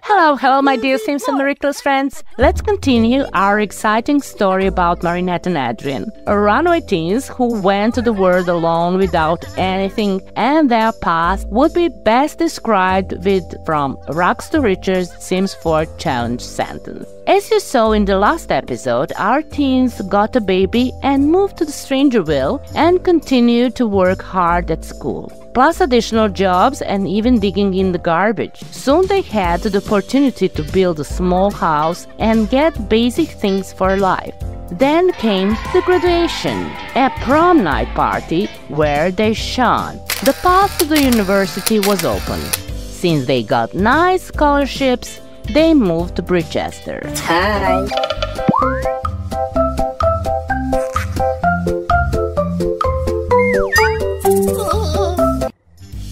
Hello, my dear Sims and Miraculous friends. Let's continue our exciting story about Marinette and Adrien, runaway teens who went to the world alone without anything, and their past would be best described with "From Rags to Riches" Sims 4 challenge sentence. As you saw in the last episode, our teens got a baby and moved to the Strangerville and continued to work hard at school, plus additional jobs and even digging in the garbage. Soon they had the opportunity to build a small house and get basic things for life. Then came the graduation, a prom night party where they shone. The path to the university was open. Since they got nice scholarships, they moved to Bridgester. Hi.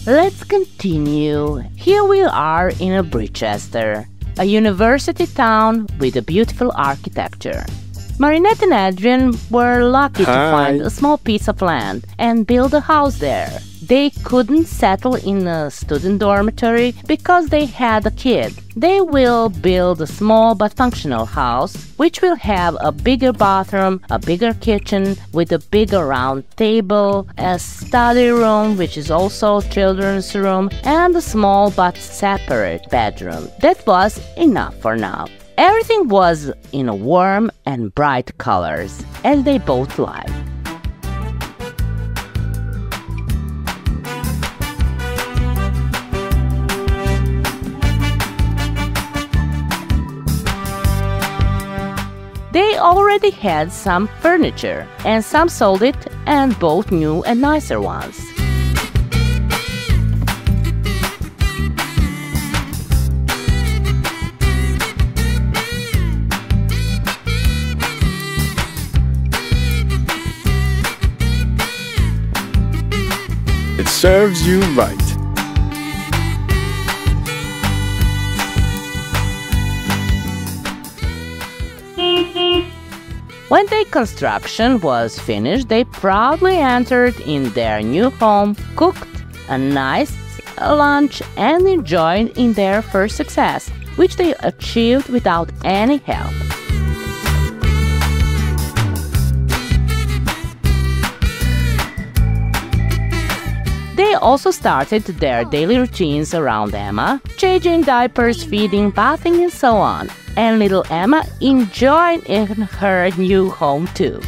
Let's continue. Here we are in a Bridgester, a university town with a beautiful architecture. Marinette and Adrien were lucky to find a small piece of land and build a house there. They couldn't settle in a student dormitory because they had a kid. They will build a small but functional house, which will have a bigger bathroom, a bigger kitchen with a bigger round table, a study room, which is also a children's room, and a small but separate bedroom. That was enough for now. Everything was in warm and bright colors, as they both liked. They already had some furniture, and some sold it and bought new and nicer ones. It serves you right. When their construction was finished, they proudly entered in their new home, cooked a nice lunch, and enjoyed in their first success, which they achieved without any help. They also started their daily routines around Emma, changing diapers, feeding, bathing, and so on. And little Emma enjoyed in her new home too.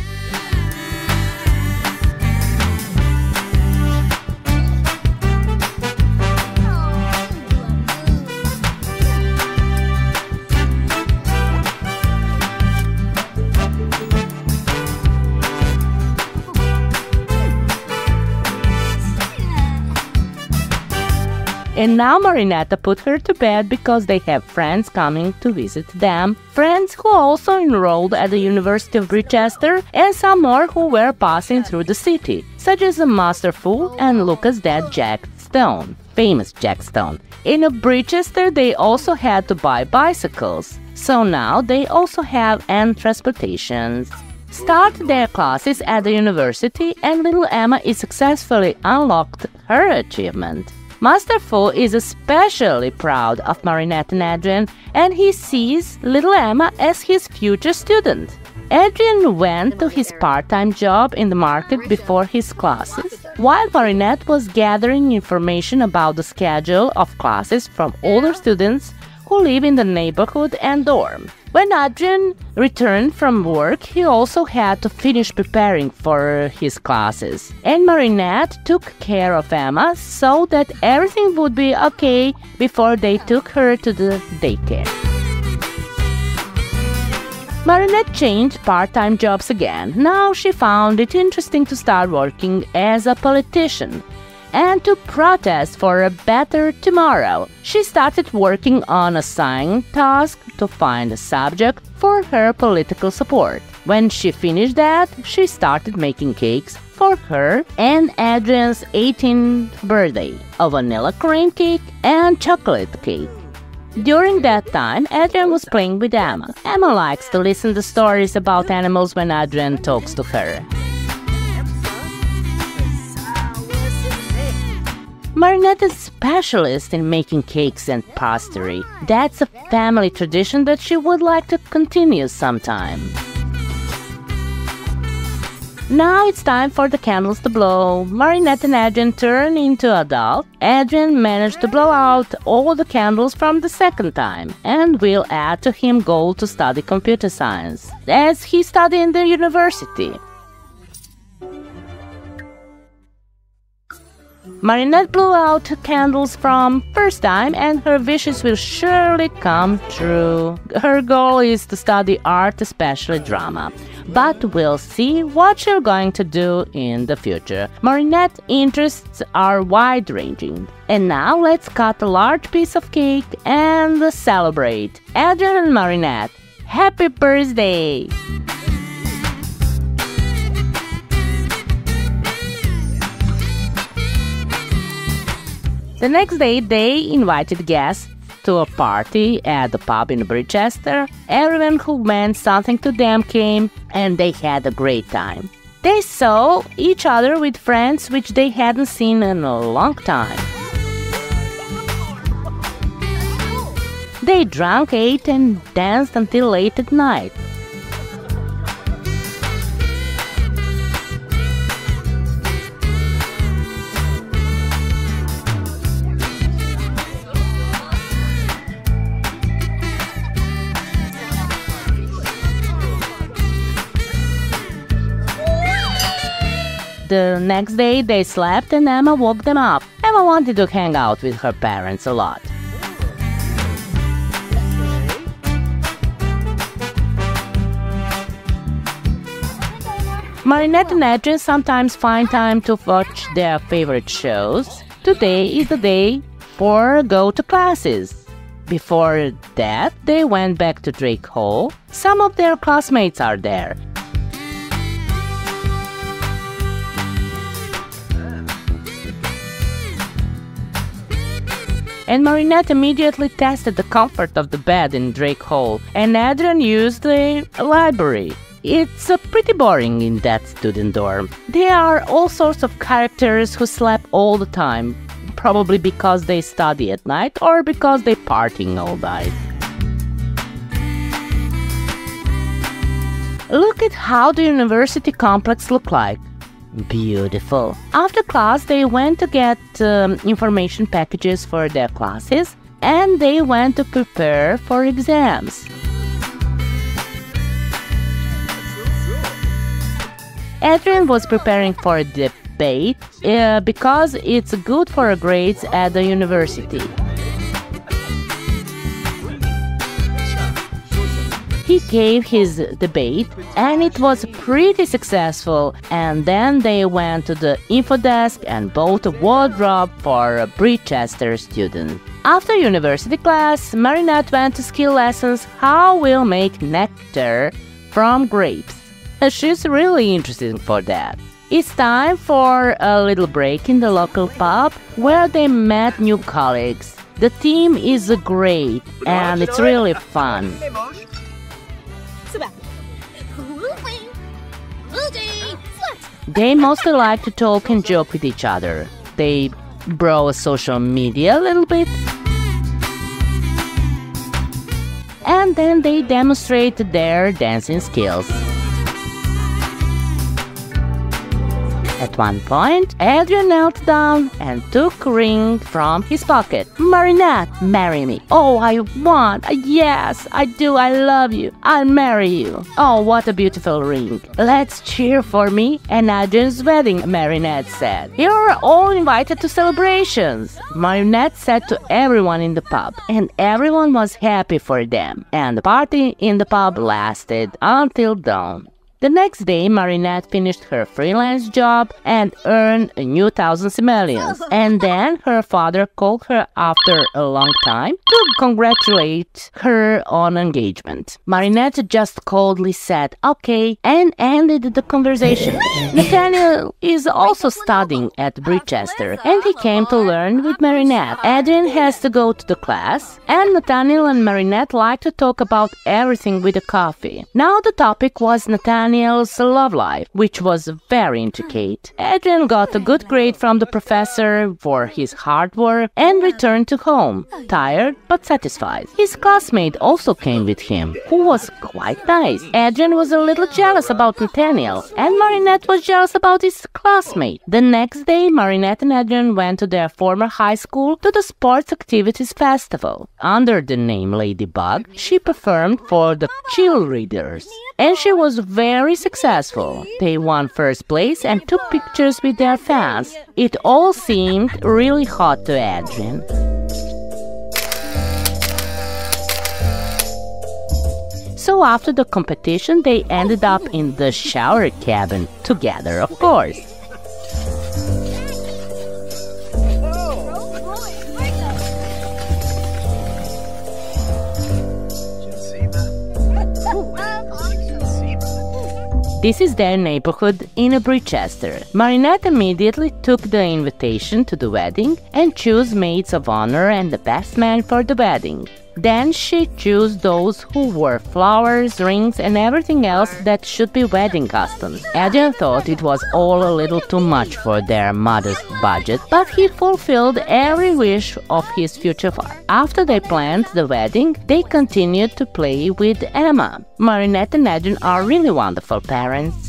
And now Marinette put her to bed because they have friends coming to visit them, friends who also enrolled at the University of Bridgester, and some more who were passing through the city, such as Master Fu and Lucas' dad Jack Stone, famous Jack Stone. In Bridgester they also had to buy bicycles, so now they also have transportations. Start their classes at the university, and little Emma is successfully unlocked her achievement. Master Fu is especially proud of Marinette and Adrien, and he sees little Emma as his future student. Adrien went to his part-time job in the market before his classes, while Marinette was gathering information about the schedule of classes from older students who live in the neighborhood and dorm. When Adrien returned from work, he also had to finish preparing for his classes. And Marinette took care of Emma so that everything would be okay before they took her to the daycare. Marinette changed part-time jobs again. Now she found it interesting to start working as a politician and to protest for a better tomorrow. She started working on a science task to find a subject for her political support. When she finished that, she started making cakes for her and Adrien's 18th birthday, a vanilla cream cake and chocolate cake. During that time, Adrien was playing with Emma. Emma likes to listen to stories about animals when Adrien talks to her. Marinette is specialist in making cakes and pastry. That's a family tradition that she would like to continue sometime. Now it's time for the candles to blow. Marinette and Adrien turn into adults. Adrien managed to blow out all the candles from the second time and will add to him goal to study computer science, as he studied in the university. Marinette blew out candles from first time and her wishes will surely come true. Her goal is to study art, especially drama. But we'll see what she's going to do in the future. Marinette's interests are wide-ranging. And now let's cut a large piece of cake and celebrate. Adrien and Marinette, happy birthday! The next day, they invited guests to a party at the pub in Bridgester. Everyone who meant something to them came, and they had a great time. They saw each other with friends which they hadn't seen in a long time. They drank, ate, and danced until late at night. The next day, they slept and Emma woke them up. Emma wanted to hang out with her parents a lot. Marinette and Adrien sometimes find time to watch their favorite shows. Today is the day for go to classes. Before that, they went back to Drake Hall. Some of their classmates are there. And Marinette immediately tested the comfort of the bed in Drake Hall, and Adrien used the library. It's pretty boring in that student dorm. There are all sorts of characters who sleep all the time, probably because they study at night or because they partying all night. Look at how the university complex look like. Beautiful. After class, they went to get information packages for their classes and they went to prepare for exams. Adrien was preparing for a debate because it's good for grades at the university. He gave his debate and it was pretty successful, and then they went to the info desk and bought a wardrobe for a Bridgester student. After university class, Marinette went to skill lessons how we'll make nectar from grapes. She's really interested for that. It's time for a little break in the local pub where they met new colleagues. The team is great and it's really fun. They mostly like to talk and joke with each other. They browse social media a little bit. And then they demonstrate their dancing skills. At one point, Adrien knelt down and took a ring from his pocket. Marinette, marry me. Oh, I want. Yes, I do. I love you. I'll marry you. Oh, what a beautiful ring. Let's cheer for me and Adrien's wedding, Marinette said. You're all invited to celebrations, Marinette said to everyone in the pub. And everyone was happy for them. And the party in the pub lasted until dawn. The next day, Marinette finished her freelance job and earned a new 1,000 simoleons. And then her father called her after a long time to congratulate her on engagement. Marinette just coldly said okay and ended the conversation. Nathaniel is also studying at Bridgester and he came to learn with Marinette. Adrien has to go to the class and Nathaniel and Marinette like to talk about everything with a coffee. Now the topic was Nathaniel Nathaniel's love life, which was very intricate. Adrien got a good grade from the professor for his hard work and returned to home, tired but satisfied. His classmate also came with him, who was quite nice. Adrien was a little jealous about Nathaniel, and Marinette was jealous about his classmate. The next day, Marinette and Adrien went to their former high school to the Sports Activities Festival. Under the name Ladybug, she performed for the cheerleaders, and she was very successful. They won first place and took pictures with their fans. It all seemed really hot to Adrien. So after the competition, they ended up in the shower cabin, together of course. This is their neighborhood in Brichester. Marinette immediately took the invitation to the wedding and chose maids of honor and the best man for the wedding. Then she chose those who wore flowers, rings, and everything else that should be wedding customs. Adrien thought it was all a little too much for their modest budget, but he fulfilled every wish of his future wife. After they planned the wedding, they continued to play with Emma. Marinette and Adrien are really wonderful parents.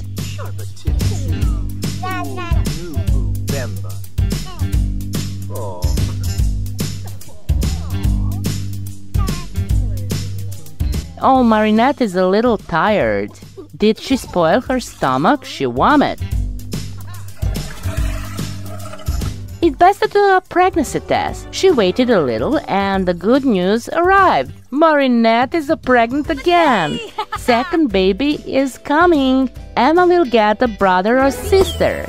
Oh, Marinette is a little tired. Did she spoil her stomach? She vomited. It's best to do a pregnancy test. She waited a little and the good news arrived. Marinette is pregnant again. Second baby is coming. Emma will get a brother or sister.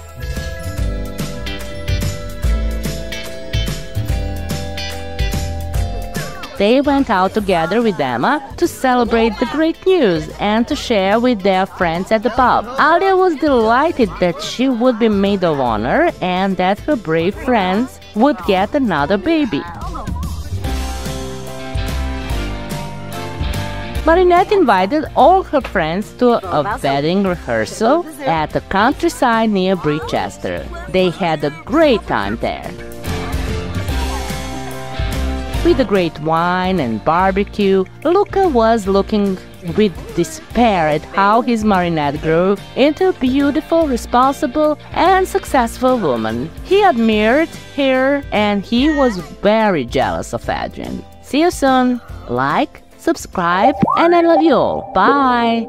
They went out together with Emma to celebrate the great news and to share with their friends at the pub. Alia was delighted that she would be maid of honor and that her brave friends would get another baby. Marinette invited all her friends to a wedding rehearsal at the countryside near Brichester. They had a great time there. With the great wine and barbecue, Luca was looking with despair at how his Marinette grew into a beautiful, responsible, and successful woman. He admired her and he was very jealous of Adrien. See you soon. Like, subscribe, and I love you all. Bye!